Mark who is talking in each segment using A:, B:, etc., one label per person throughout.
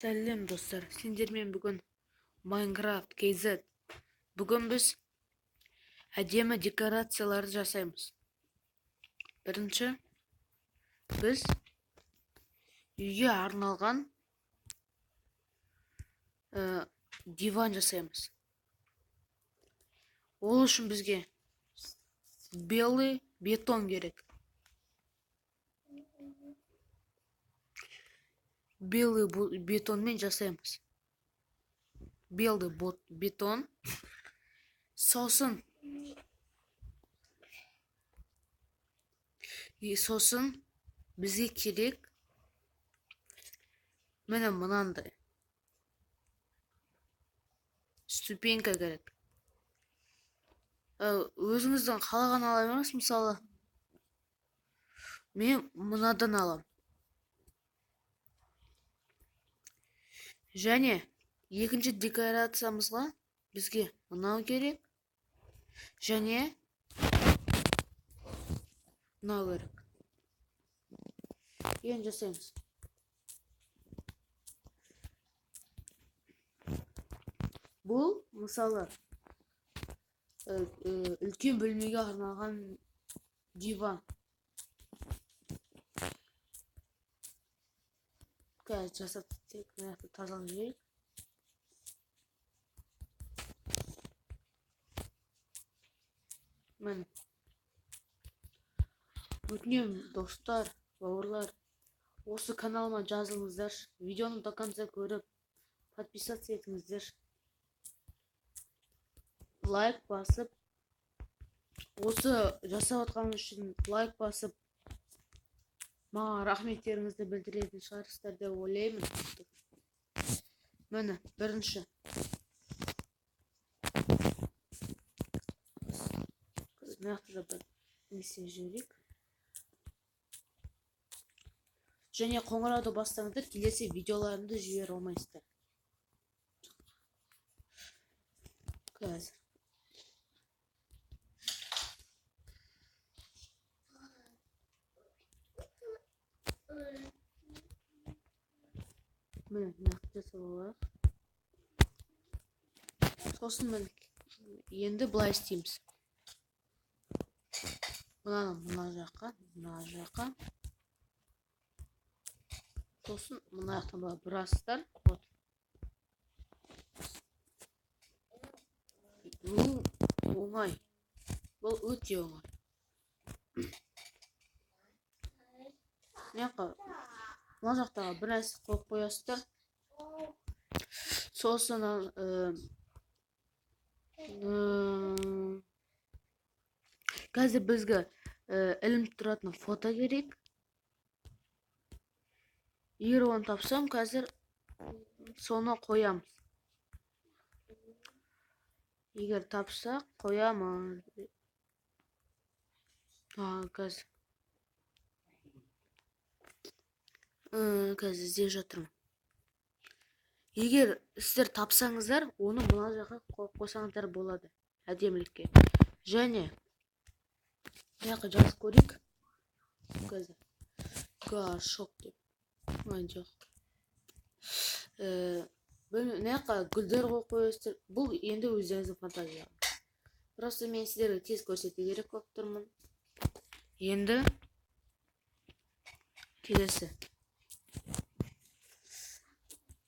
A: Сәлем достар, сендермен бүгін Minecraft KZ. Бүгін біз әдемі декорацияларды жасаймыз. Бірінші, біз үйге арналған диван жасаймыз. Ол үшін бізге белый бетон керек. Белый бетонмен жасаймыз. Белый бетон. Сосын бізге керек мынандай ступенька керек. Өзіңіздің қалаған ала беріңіз, мысалы мен мынадан алам. Және екінші декорациямызға бізге мынау керек. Және мынау керек. Енді жасаймыз. Бұл мысалы үлкен бөлмеге арналған диван. Қазір жасап тазалап жіберейік. Мен өтінемін достар, бауырлар, осы каналыма жазылыңыздар, видеоны до конца көріп, подписаться етіңіздер, лайк басып, осы жасап отқаным үшін лайк басып, маған рахметтеріңізді білдіретін шығарсыздар деп ойлаймын. Міне, бірінші. Нақты бір несен жіберейік. Және қоңырауды бастаңыздар, келесі видеоларымды жібере алмайсыздар. Қазір. Міне, нақты жасалалар. Сосын енді былай істейміз. Мына жаққа. Сосын мына жақтан бұрастар. Бұл оңай. Бұл өте оңай. Мына жақтаға бір нәрсе қойып қоясыздар. Сосын қазір бізге ілініп тұратын фото керек. Егер оны тапсам, қазір соны қоямыз. Егер тапсақ, қоямыз. Қазір іздеп жатырмын. Егер сіздер тапсаңыздар, оны мына жаққа қойып қойсаңыздар болады. Әдемілікке. Және жаққа жазып көрейік. Қазір шок деп. Жоқ. Гүлдер қойып қойасыздар. Бұл енді өздеріңіздің фантазия. Просто мен сіздерге тез көрсету керек болып тұрмын. Енді келесі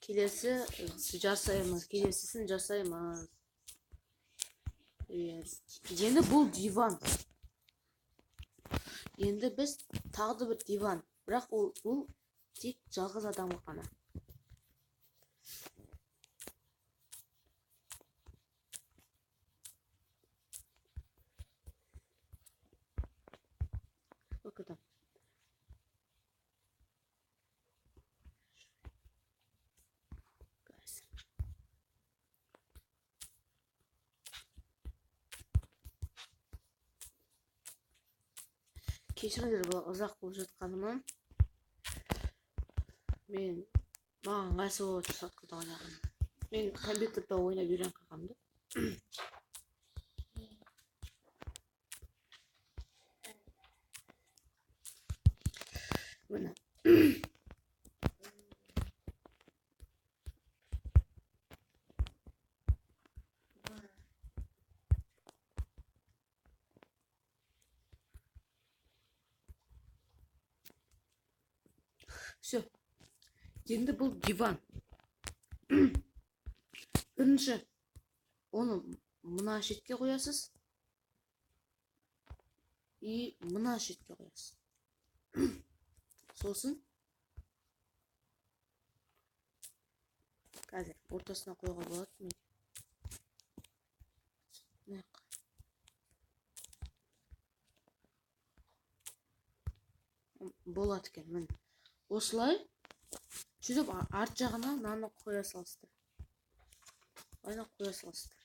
A: жасаймыз. Келесісін жасаймыз. Енді бұл диван. Енді біз тағы бір диван. Бірақ бұл тек жалғыз адамға ғана. Bakın. Кешіріңдер, бұл ұзақ болып жатқаныма. Маған ғайсы болып жатқанды ойнағым. Мен компьютерда ойнап үйреніп қалғанмын. Міне. Все. Енді бұл диван. Бірінші оны мына шетке қоясыз. И мына шетке қоясыз. Сосын қазір ортасына қоюға болады. Болады екен. Міне осылай сөйтіп арт жағына мынаны қоя саласыздар. Айна қоя саласыздар.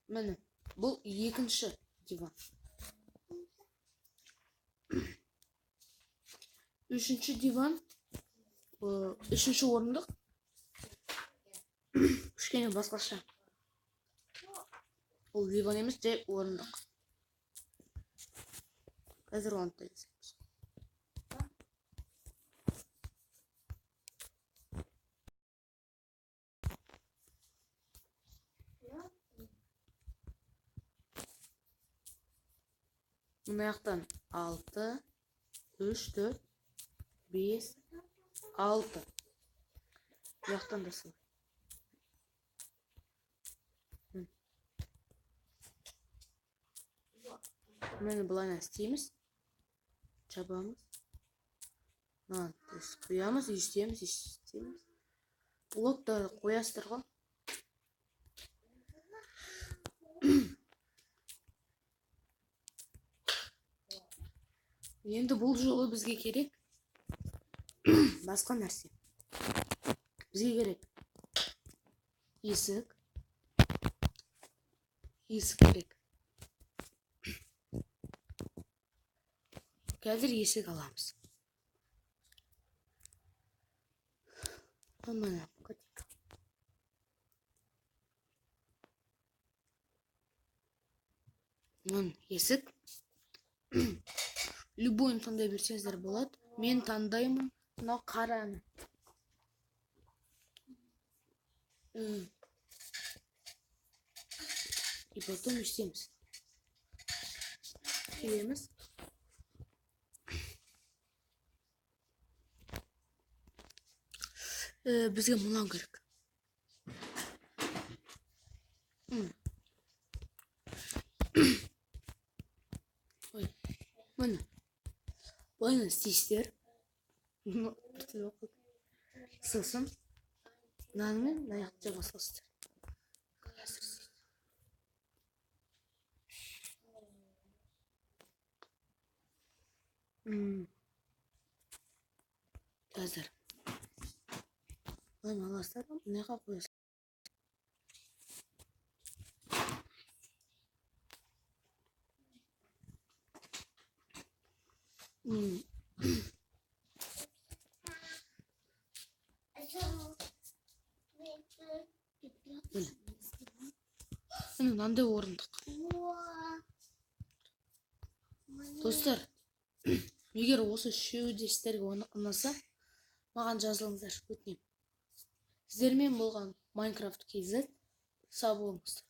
A: Міне бұл екінші диван. Үшінші диван, үшінші орындық. Кішкене басқаша. Ол диван емес, жай орындық. Қазір оны тегіземіз. Мына жақтан 6, 3, 4, 5, 6. Bu жақтан да солай. Мені былайынан істейміз. Жабамыз. Құямыз, істейміз. Блоктарды қоясыздар ғой. Енді бұл жолы бізге керек басқа нәрсе. Бізге керек есік керек. Қазір есік аламыз. Мына есік. Любойын таңдай берсеңіздер болады. Мен таңдаймын мына қараны. И потом істейміз. Келеміз. Бізге мынау керек. Міне. Бұлайынан істейсіздер. Сосын мынаны мына жақты жаба саласыздар. Қазір мына аласыздар, мынаға қоясыздар. Мынандай орындық. Достар, егер осы үшеуі сіздерге ұнаса, маған жазылыңыздар, өтінемін. Сіздермен болған Minecraft KZ. Сау болыңыздар.